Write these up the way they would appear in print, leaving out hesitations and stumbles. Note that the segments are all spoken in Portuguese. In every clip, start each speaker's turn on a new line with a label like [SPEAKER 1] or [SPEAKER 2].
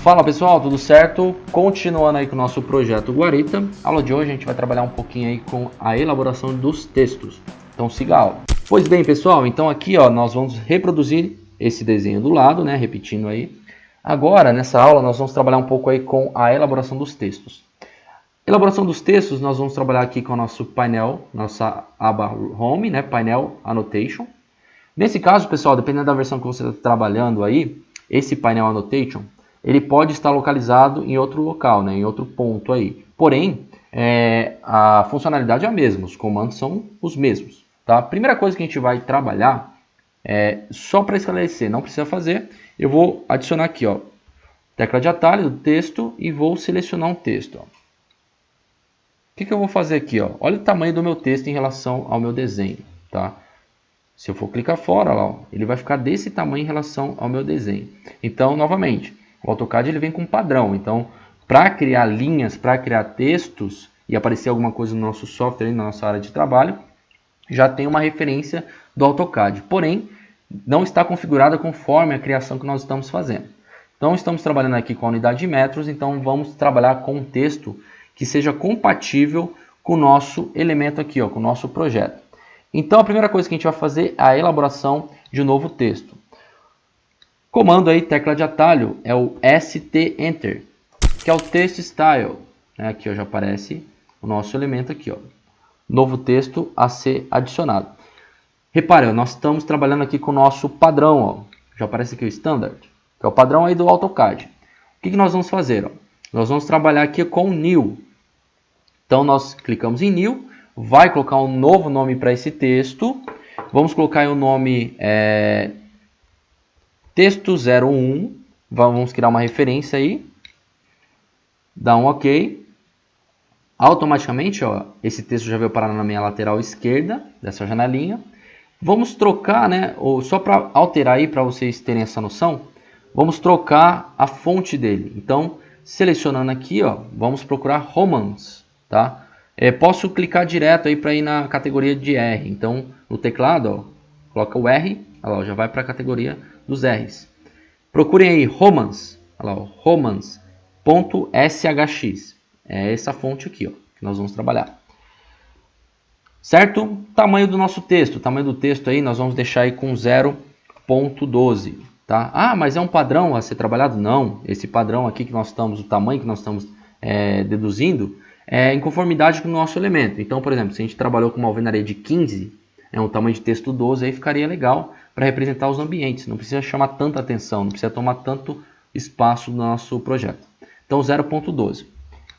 [SPEAKER 1] Fala pessoal, tudo certo? Continuando aí com o nosso projeto Guarita, a aula de hoje a gente vai trabalhar um pouquinho aí com a elaboração dos textos. Então siga a aula. Pois bem pessoal, então aqui ó, nós vamos reproduzir esse desenho do lado, né? Repetindo aí. Agora nessa aula nós vamos trabalhar um pouco aí com a elaboração dos textos. Elaboração dos textos nós vamos trabalhar aqui com o nosso painel, nossa aba Home, né? Painel Annotation. Nesse caso pessoal, dependendo da versão que você está trabalhando aí, esse painel Annotation ele pode estar localizado em outro local, né, em outro ponto aí. Porém, a funcionalidade é a mesma, os comandos são os mesmos. Tá? A primeira coisa que a gente vai trabalhar, só para esclarecer, não precisa fazer, eu vou adicionar aqui, ó, tecla de atalho do texto e vou selecionar um texto. Ó. O que eu vou fazer aqui? Ó? Olha o tamanho do meu texto em relação ao meu desenho. Tá? Se eu for clicar fora, lá, ó, ele vai ficar desse tamanho em relação ao meu desenho. Então, novamente, o AutoCAD ele vem com um padrão, então para criar linhas, para criar textos e aparecer alguma coisa no nosso software, na nossa área de trabalho, já tem uma referência do AutoCAD, porém não está configurada conforme a criação que nós estamos fazendo. Então estamos trabalhando aqui com a unidade de metros, então vamos trabalhar com um texto que seja compatível com o nosso elemento aqui, ó, com o nosso projeto. Então a primeira coisa que a gente vai fazer é a elaboração de um novo texto. Comando aí, tecla de atalho, é o ST Enter, que é o Text Style. Aqui ó, já aparece o nosso elemento aqui, ó. Novo texto a ser adicionado. Repare, ó, nós estamos trabalhando aqui com o nosso padrão, ó. Já aparece aqui o Standard, que é o padrão aí do AutoCAD. O que nós vamos fazer? Ó? Nós vamos trabalhar aqui com New. Então nós clicamos em New, vai colocar um novo nome para esse texto. Vamos colocar aí o nome... Texto 01, vamos criar uma referência aí, dá um OK. Automaticamente, ó, esse texto já veio parar na minha lateral esquerda dessa janelinha. Vamos trocar, né, só para alterar aí, para vocês terem essa noção, vamos trocar a fonte dele. Então, selecionando aqui, ó, vamos procurar Romans, tá? Posso clicar direto aí para ir na categoria de R. Então, no teclado, ó, coloca o R, olha lá, já vai para a categoria dos R's. Procurem aí Romans, olha lá, Romans.shx. É essa fonte aqui, ó, que nós vamos trabalhar. Certo? Tamanho do nosso texto. O tamanho do texto aí nós vamos deixar aí com 0.12. Tá? Ah, mas é um padrão a ser trabalhado? Não. Esse padrão aqui que nós estamos, o tamanho que nós estamos deduzindo, é em conformidade com o nosso elemento. Então, por exemplo, se a gente trabalhou com uma alvenaria de 15, um tamanho de texto 12, aí ficaria legal para representar os ambientes. Não precisa chamar tanta atenção, não precisa tomar tanto espaço no nosso projeto. Então, 0.12.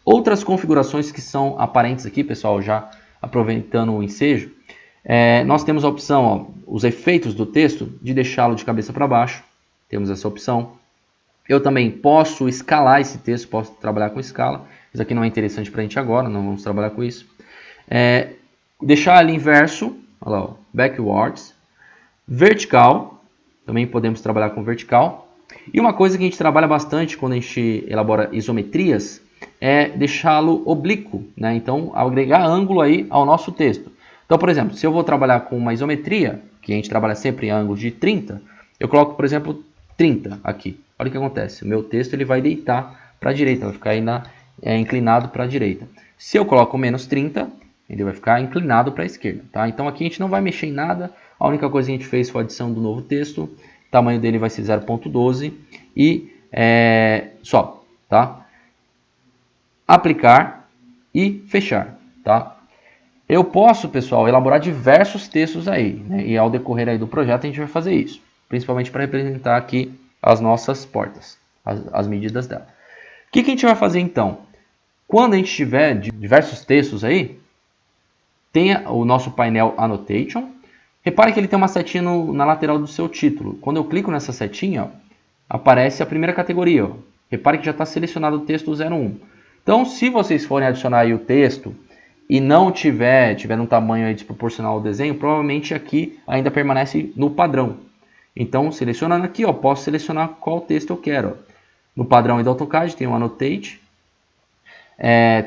[SPEAKER 1] Outras configurações que são aparentes aqui, pessoal, já aproveitando o ensejo, nós temos a opção, ó, os efeitos do texto, de deixá-lo de cabeça para baixo. Temos essa opção. Eu também posso escalar esse texto, posso trabalhar com escala. Isso aqui não é interessante para a gente agora, não vamos trabalhar com isso. Deixar ele inverso, olha lá, ó, backwards. Vertical, também podemos trabalhar com vertical. E uma coisa que a gente trabalha bastante quando a gente elabora isometrias é deixá-lo oblíquo, né? Então, agregar ângulo aí ao nosso texto. Então, por exemplo, se eu vou trabalhar com uma isometria, que a gente trabalha sempre em ângulos de 30, eu coloco, por exemplo, 30 aqui. Olha o que acontece. O meu texto ele vai deitar para a direita, vai ficar aí inclinado para a direita. Se eu coloco menos 30, ele vai ficar inclinado para a esquerda. Tá? Então, aqui a gente não vai mexer em nada. A única coisa que a gente fez foi a adição do novo texto. O tamanho dele vai ser 0.12 e só, tá? Aplicar e fechar, tá? Eu posso, pessoal, elaborar diversos textos aí, né? E ao decorrer aí do projeto a gente vai fazer isso, principalmente para representar aqui as nossas portas, as medidas dela. O que a gente vai fazer então? Quando a gente tiver diversos textos aí, tenha o nosso painel Annotation. Repare que ele tem uma setinha na lateral do seu título. Quando eu clico nessa setinha, ó, aparece a primeira categoria. Ó. Repare que já está selecionado o texto 01. Então, se vocês forem adicionar aí o texto e não tiver um tamanho aí desproporcional ao desenho, provavelmente aqui ainda permanece no padrão. Então, selecionando aqui, ó, posso selecionar qual texto eu quero. Ó. No padrão aí do AutoCAD tem o Annotate,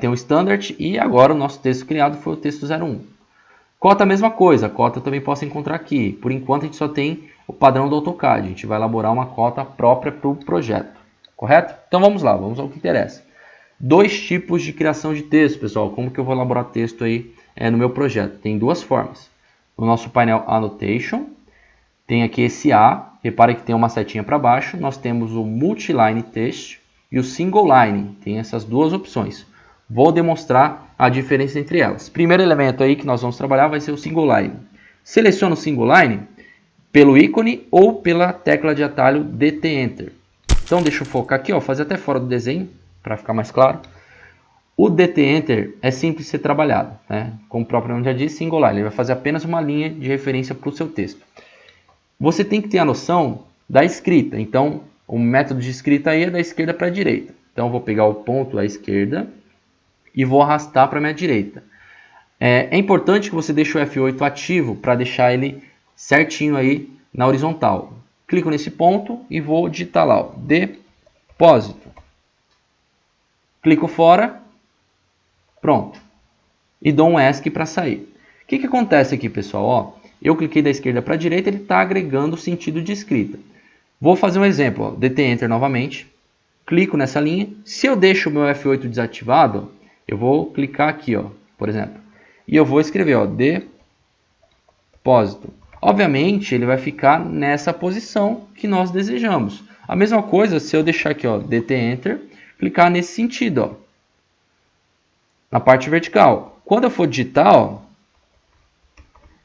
[SPEAKER 1] tem o Standard e agora o nosso texto criado foi o texto 01. Cota a mesma coisa, a cota eu também posso encontrar aqui. Por enquanto a gente só tem o padrão do AutoCAD, a gente vai elaborar uma cota própria para o projeto. correto? Então vamos lá, vamos ao que interessa. Dois tipos de criação de texto, pessoal. Como que eu vou elaborar texto aí no meu projeto? Tem duas formas. No nosso painel Annotation, tem aqui esse A, repare que tem uma setinha para baixo. Nós temos o Multiline Text e o Single Line, tem essas duas opções. Vou demonstrar a diferença entre elas. Primeiro elemento aí que nós vamos trabalhar vai ser o Single Line. Seleciono o Single Line pelo ícone ou pela tecla de atalho DT Enter. Então deixa eu focar aqui, ó, fazer até fora do desenho, para ficar mais claro. O DT Enter é simples de ser trabalhado, né? Como o próprio nome já diz, Single Line. Ele vai fazer apenas uma linha de referência para o seu texto. Você tem que ter a noção da escrita. Então, o método de escrita aí é da esquerda para a direita. Então, eu vou pegar o ponto à esquerda e vou arrastar para a minha direita. É importante que você deixe o F8 ativo para deixar ele certinho aí na horizontal. Clico nesse ponto e vou digitar lá, ó, depósito. Clico fora, pronto. E dou um ESC para sair. O que acontece aqui, pessoal? Ó, eu cliquei da esquerda para a direita, ele está agregando o sentido de escrita. Vou fazer um exemplo, ó, DT Enter novamente. Clico nessa linha. Se eu deixo o meu F8 desativado, eu vou clicar aqui, ó, por exemplo. E eu vou escrever, ó, depósito. Obviamente, ele vai ficar nessa posição que nós desejamos. A mesma coisa se eu deixar aqui, ó, DT Enter, clicar nesse sentido, ó, na parte vertical. Quando eu for digitar, ó,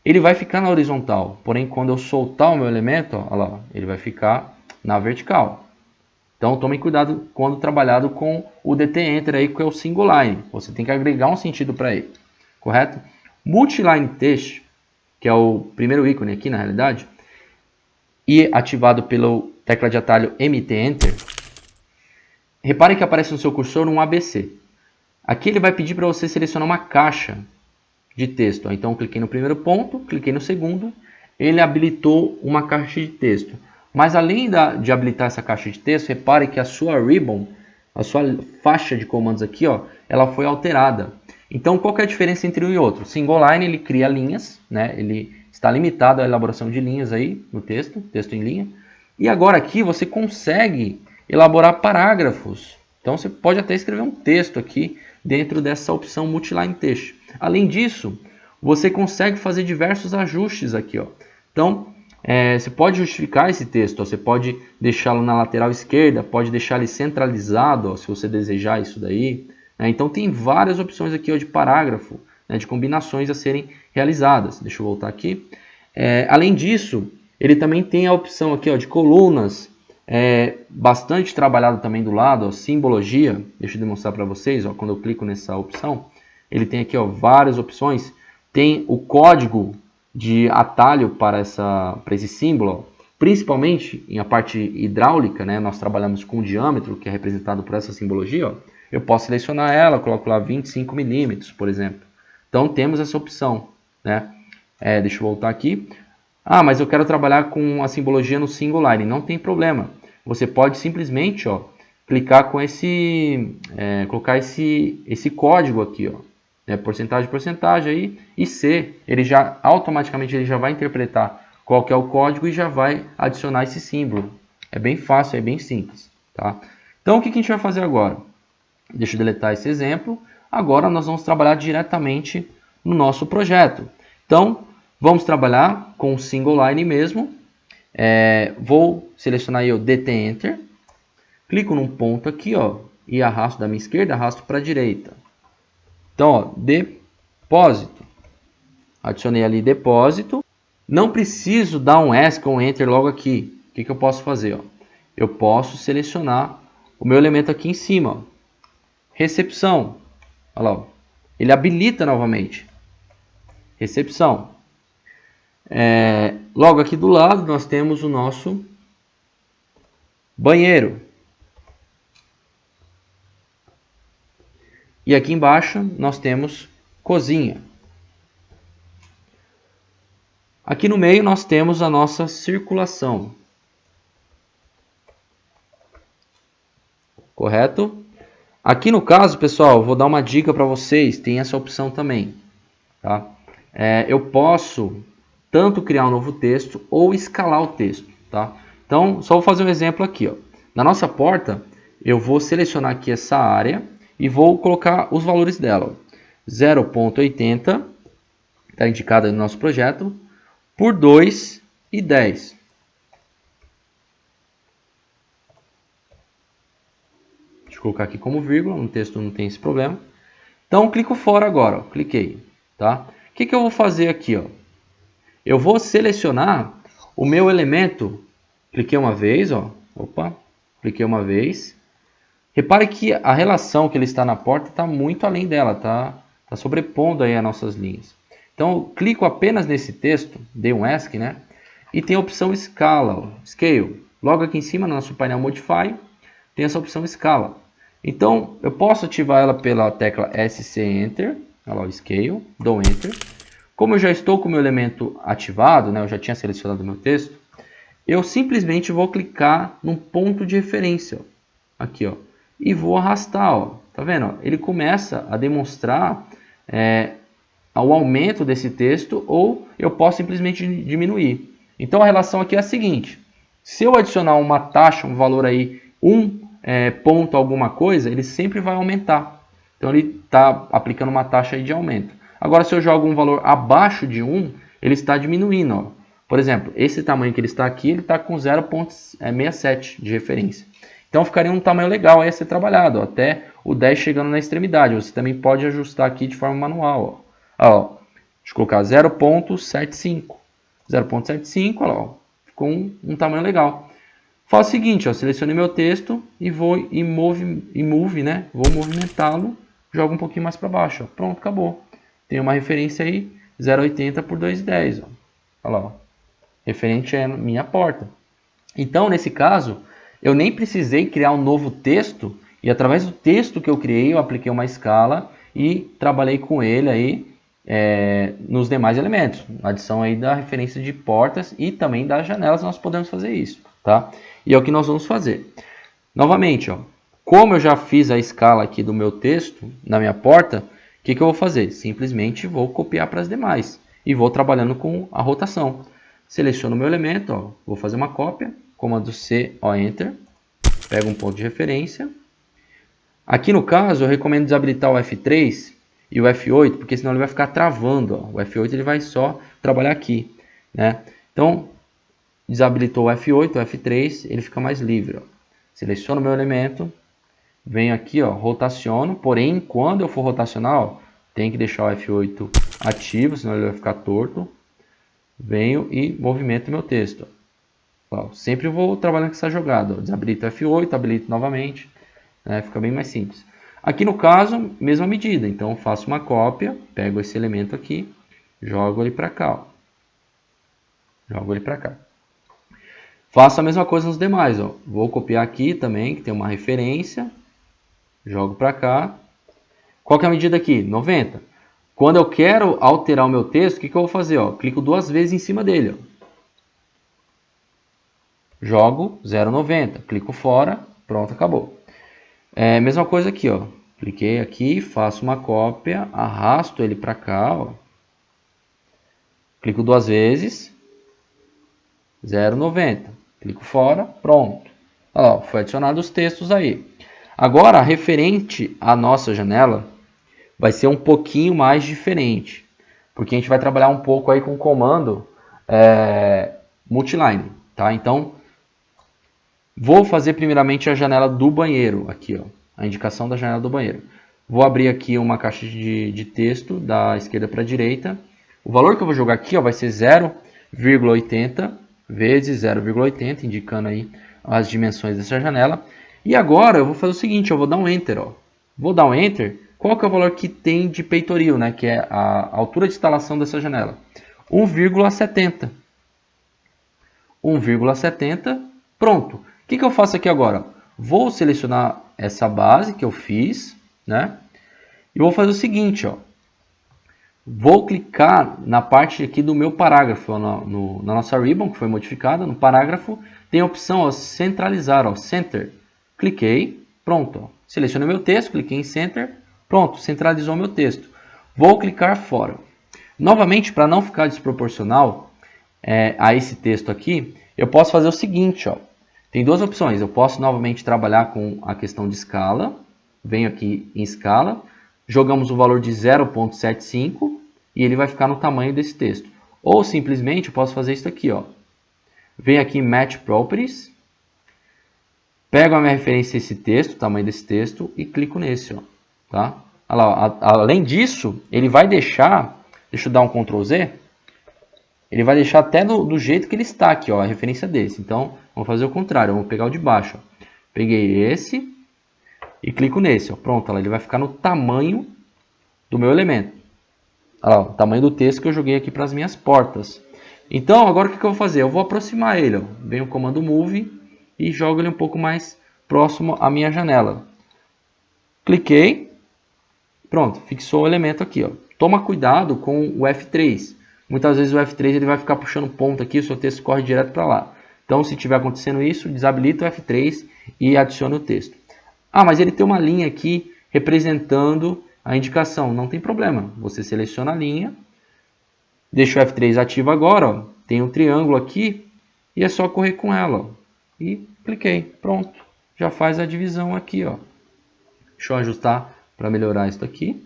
[SPEAKER 1] ele vai ficar na horizontal. Porém, quando eu soltar o meu elemento, ó, olha lá, ele vai ficar na vertical. Então, tomem cuidado quando trabalhado com o DT Enter aí, que é o Single Line. Você tem que agregar um sentido para ele, correto? Multiline Text, que é o primeiro ícone aqui na realidade, e ativado pela tecla de atalho MT Enter, repare que aparece no seu cursor um ABC. Aqui ele vai pedir para você selecionar uma caixa de texto. Então, cliquei no primeiro ponto, cliquei no segundo, ele habilitou uma caixa de texto. Mas além de habilitar essa caixa de texto, repare que a sua ribbon, a sua faixa de comandos aqui, ó, ela foi alterada. Então, qual que é a diferença entre um e outro? Single Line, ele cria linhas, né? Ele está limitado à elaboração de linhas aí no texto, texto em linha. E agora aqui você consegue elaborar parágrafos. Então, você pode até escrever um texto aqui dentro dessa opção Multiline Text. Além disso, você consegue fazer diversos ajustes aqui, ó. Então, você pode justificar esse texto, ó. Você pode deixá-lo na lateral esquerda, pode deixar ele centralizado, ó, se você desejar isso daí. Então tem várias opções aqui, ó, de parágrafo, né, de combinações a serem realizadas. Deixa eu voltar aqui. Além disso, ele também tem a opção aqui, ó, de colunas, bastante trabalhado também do lado, ó, simbologia. Deixa eu demonstrar para vocês, ó, quando eu clico nessa opção, ele tem aqui, ó, várias opções. Tem o código de atalho para esse símbolo, ó, principalmente em a parte hidráulica, né, nós trabalhamos com o diâmetro, que é representado por essa simbologia, ó. Eu posso selecionar ela, coloco lá 25 milímetros, por exemplo. Então, temos essa opção, né? Deixa eu voltar aqui. Ah, mas eu quero trabalhar com a simbologia no Single Line. Não tem problema. Você pode simplesmente, ó, clicar com colocar esse código aqui, ó, porcentagem aí, e C, ele já automaticamente ele já vai interpretar qual que é o código e já vai adicionar esse símbolo. É bem fácil, é bem simples, tá? Então, o que a gente vai fazer agora? Deixa eu deletar esse exemplo. Agora nós vamos trabalhar diretamente no nosso projeto. Então, vamos trabalhar com o Single Line mesmo. Vou selecionar aí o DT Enter. Clico num ponto aqui, ó, e arrasto da minha esquerda, arrasto para a direita. Então, ó, depósito. Adicionei ali depósito. Não preciso dar um ESC ou um Enter logo aqui. O que eu posso fazer? Ó? Eu posso selecionar o meu elemento aqui em cima, ó. Recepção, olha lá, ele habilita novamente, recepção. Logo aqui do lado nós temos o nosso banheiro. E aqui embaixo nós temos cozinha. Aqui no meio nós temos a nossa circulação. Correto? Aqui no caso, pessoal, eu vou dar uma dica para vocês, tem essa opção também, tá? Eu posso tanto criar um novo texto ou escalar o texto, tá? Então, só vou fazer um exemplo aqui, ó. Na nossa porta, eu vou selecionar aqui essa área e vou colocar os valores dela. 0,80, está indicado aí no nosso projeto, por 2 e 10. Deixa eu colocar aqui como vírgula, no texto não tem esse problema. Então, clico fora agora, ó, cliquei. Tá? O que eu vou fazer aqui? Ó? Eu vou selecionar o meu elemento, cliquei uma vez, ó, cliquei uma vez. Repare que a relação que ele está na porta está muito além dela, tá sobrepondo aí as nossas linhas. Então, eu clico apenas nesse texto, dei um ESC, né? E tem a opção escala, ó, Scale. Logo aqui em cima, no nosso painel Modify, tem essa opção escala. Então, eu posso ativar ela pela tecla SC Enter, olha lá o Scale, dou Enter. Como eu já estou com o meu elemento ativado, né, eu já tinha selecionado o meu texto, eu simplesmente vou clicar num ponto de referência, ó, aqui, ó, e vou arrastar, ó, tá vendo? Ele começa a demonstrar o aumento desse texto, ou eu posso simplesmente diminuir. Então a relação aqui é a seguinte: se eu adicionar uma taxa, um valor aí, ponto alguma coisa, ele sempre vai aumentar. Então ele está aplicando uma taxa aí de aumento. Agora, se eu jogo um valor abaixo de 1, ele está diminuindo. Ó. Por exemplo, esse tamanho que ele está aqui, ele está com 0,67 de referência. Então ficaria um tamanho legal aí a ser trabalhado, ó, até o 10 chegando na extremidade. Você também pode ajustar aqui de forma manual. Ó. Deixa eu colocar 0,75. 0,75, olha lá, ó, ficou um tamanho legal. Faço o seguinte, ó, selecionei meu texto e vou em move, né? Vou movimentá-lo, jogo um pouquinho mais para baixo. Ó. Pronto, acabou. Tem uma referência aí, 0,80 por 2,10. Olha lá, ó. Referente à minha porta. Então, nesse caso, eu nem precisei criar um novo texto, e através do texto que eu criei, eu apliquei uma escala e trabalhei com ele aí nos demais elementos. Adição aí da referência de portas e também das janelas, nós podemos fazer isso, tá? E é o que nós vamos fazer. Novamente, ó, como eu já fiz a escala aqui do meu texto na minha porta, o que eu vou fazer? Simplesmente vou copiar para as demais e vou trabalhando com a rotação. Seleciono o meu elemento, ó, vou fazer uma cópia, comando C, ó, Enter, pego um ponto de referência. Aqui no caso, eu recomendo desabilitar o F3 e o F8, porque senão ele vai ficar travando. Ó. O F8 ele vai só trabalhar aqui, né? Então, desabilitou o F8, o F3, ele fica mais livre. Ó. Seleciono o meu elemento, venho aqui, ó, rotaciono, porém, quando eu for rotacionar, ó, tem que deixar o F8 ativo, senão ele vai ficar torto. Venho e movimento meu texto. Ó, sempre vou trabalhando com essa jogada. Ó. Desabilito o F8, habilito novamente, né, fica bem mais simples. Aqui no caso, mesma medida, então faço uma cópia, pego esse elemento aqui, jogo ele para cá. Ó. Jogo ele para cá. Faço a mesma coisa nos demais. Ó. Vou copiar aqui também, que tem uma referência. Jogo para cá. Qual que é a medida aqui? 90. Quando eu quero alterar o meu texto, o que eu vou fazer? Ó? Clico duas vezes em cima dele. Ó. Jogo 0,90. Clico fora. Pronto, acabou. Mesma coisa aqui. Ó. Cliquei aqui, faço uma cópia, arrasto ele para cá. Ó. Clico duas vezes. 0,90. Clico fora, pronto. Ó, foi adicionado os textos aí. Agora, referente à nossa janela, vai ser um pouquinho mais diferente. Porque a gente vai trabalhar um pouco aí com o comando multiline. Tá? Então, vou fazer primeiramente a janela do banheiro. Aqui, ó, a indicação da janela do banheiro. Vou abrir aqui uma caixa de texto da esquerda para a direita. O valor que eu vou jogar aqui, ó, vai ser 0,80 vezes 0,80, indicando aí as dimensões dessa janela. E agora eu vou fazer o seguinte, eu vou dar um Enter. Ó. Vou dar um Enter. Qual que é o valor que tem de peitoril, né? Que é a altura de instalação dessa janela? 1,70. 1,70. Pronto. O que eu faço aqui agora? Vou selecionar essa base que eu fiz, né? E vou fazer o seguinte, ó. Vou clicar na parte aqui do meu parágrafo, na nossa ribbon, que foi modificada. No parágrafo tem a opção, ó, centralizar, ó, Center. Cliquei, pronto. Ó. Selecionei meu texto, cliquei em Center, pronto, centralizou meu texto. Vou clicar fora. Novamente, para não ficar desproporcional a esse texto aqui, eu posso fazer o seguinte, ó. Tem duas opções. Eu posso novamente trabalhar com a questão de escala. Venho aqui em escala. Jogamos o valor de 0,75 e ele vai ficar no tamanho desse texto. Ou simplesmente eu posso fazer isso aqui, ó. Venho aqui em Match Properties. Pego a minha referência esse texto, o tamanho desse texto, e clico nesse, ó. Tá? Olha lá, além disso, ele vai deixar... Deixa eu dar um Ctrl Z. Ele vai deixar até do jeito que ele está aqui, ó, a referência desse. Então, vamos fazer o contrário. Vamos pegar o de baixo. Ó. Peguei esse e clico nesse. Ó. Pronto, ó, ele vai ficar no tamanho do meu elemento. Olha lá, o tamanho do texto que eu joguei aqui para as minhas portas. Então, agora o que eu vou fazer? Eu vou aproximar ele. Ó. Venho o comando Move e jogo ele um pouco mais próximo à minha janela. Cliquei. Pronto, fixou o elemento aqui. Ó. Toma cuidado com o F3. Muitas vezes o F3 ele vai ficar puxando ponto aqui, o seu texto corre direto para lá. Então, se estiver acontecendo isso, desabilita o F3 e adicione o texto. Ah, mas ele tem uma linha aqui representando a indicação. Não tem problema. Você seleciona a linha, deixa o F3 ativo agora. Ó. Tem um triângulo aqui e é só correr com ela. Ó. E cliquei. Pronto. Já faz a divisão aqui. Ó. Deixa eu ajustar para melhorar isso aqui.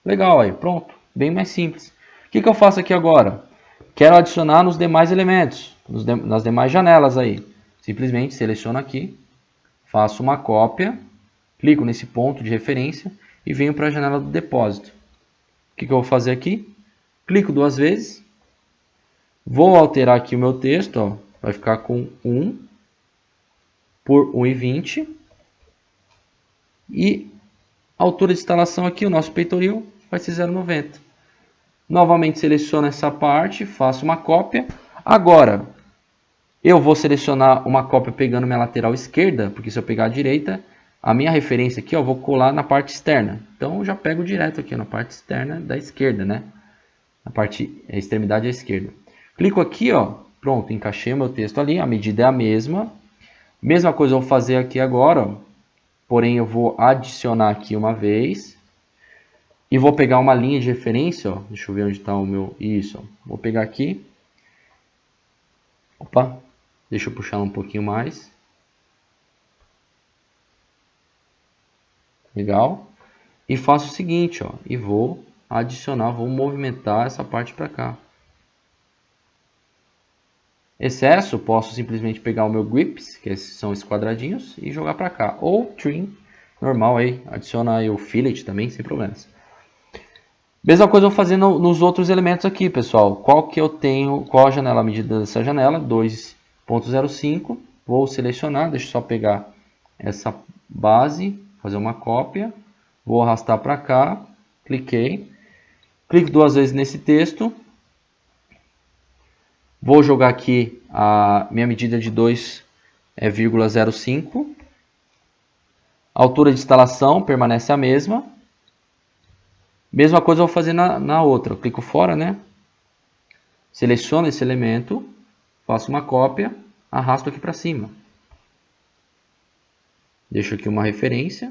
[SPEAKER 1] Legal, aí, pronto. Bem mais simples. O que eu faço aqui agora? Quero adicionar nos demais elementos, nas demais janelas aí. Simplesmente seleciono aqui, faço uma cópia, clico nesse ponto de referência e venho para a janela do depósito. O que eu vou fazer aqui? Clico duas vezes, vou alterar aqui o meu texto, ó, vai ficar com 1 por 1,20 e a altura de instalação aqui, o nosso peitoril, vai ser 0,90. Novamente seleciono essa parte, faço uma cópia. Agora, eu vou selecionar uma cópia pegando minha lateral esquerda, porque se eu pegar a direita, a minha referência aqui, ó, eu vou colar na parte externa. Então, eu já pego direto aqui na parte externa da esquerda, né? A parte, a extremidade à esquerda. Clico aqui, ó, pronto, encaixei o meu texto ali, a medida é a mesma. Mesma coisa eu vou fazer aqui agora, ó, porém eu vou adicionar aqui uma vez. E vou pegar uma linha de referência, ó. Deixa eu ver onde está o meu... Isso, ó. Vou pegar aqui. Opa, deixa eu puxar um pouquinho mais. Legal. E faço o seguinte, ó. E vou adicionar, vou movimentar essa parte para cá. Excesso, posso simplesmente pegar o meu grips, que são esses quadradinhos, e jogar para cá. Ou trim, normal aí. Adiciona aí o fillet também, sem problemas. Mesma coisa eu vou fazer nos outros elementos aqui, pessoal. Qual que eu tenho, qual a janela, a medida dessa janela? 2,05. Vou selecionar, deixa eu só pegar essa base, fazer uma cópia. Vou arrastar para cá, cliquei. Clico duas vezes nesse texto. Vou jogar aqui a minha medida de 2,05. A altura de instalação permanece a mesma. Mesma coisa eu vou fazer na outra. Eu clico fora, né? Seleciono esse elemento, faço uma cópia, arrasto aqui para cima. Deixo aqui uma referência.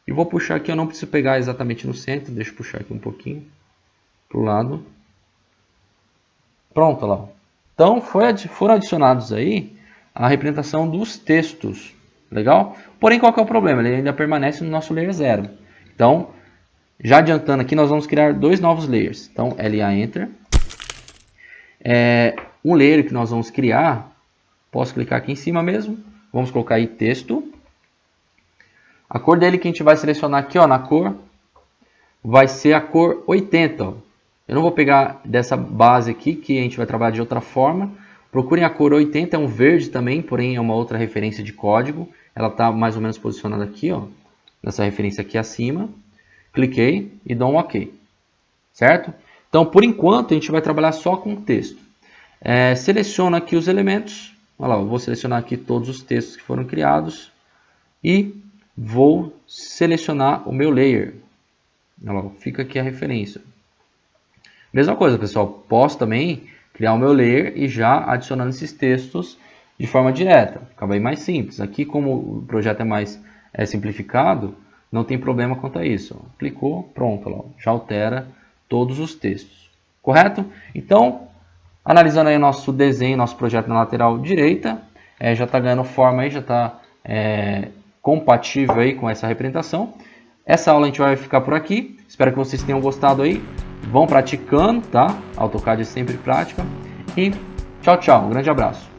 [SPEAKER 1] E vou puxar aqui, eu não preciso pegar exatamente no centro, deixa eu puxar aqui um pouquinho para o lado. Pronto, lá. Então, foram adicionados aí a representação dos textos. Legal? Porém, qual que é o problema? Ele ainda permanece no nosso layer 0. Então, já adiantando aqui, nós vamos criar dois novos layers. Então, LA Enter. Um layer que nós vamos criar, posso clicar aqui em cima mesmo. Vamos colocar aí texto. A cor dele que a gente vai selecionar aqui, ó, na cor, vai ser a cor 80. Ó. Eu não vou pegar dessa base aqui, que a gente vai trabalhar de outra forma. Procurem a cor 80, é um verde também, porém é uma outra referência de código. Ela está mais ou menos posicionada aqui, ó. Nessa referência aqui acima, cliquei e dou um OK, certo? Então, por enquanto, a gente vai trabalhar só com texto. Seleciono aqui os elementos, olha lá, eu vou selecionar aqui todos os textos que foram criados e vou selecionar o meu layer. Olha lá, fica aqui a referência. Mesma coisa, pessoal, posso também criar o meu layer e já adicionando esses textos de forma direta, fica bem mais simples. Aqui, como o projeto é mais simplificado, não tem problema quanto a isso. Clicou, pronto, já altera todos os textos. Correto? Então, Analisando aí o nosso desenho, nosso projeto na lateral direita, já está ganhando forma aí, já está compatível aí com essa representação. Essa aula a gente vai ficar por aqui. Espero que vocês tenham gostado aí. Vão praticando, tá? AutoCAD é sempre prática. E tchau, tchau. Um grande abraço.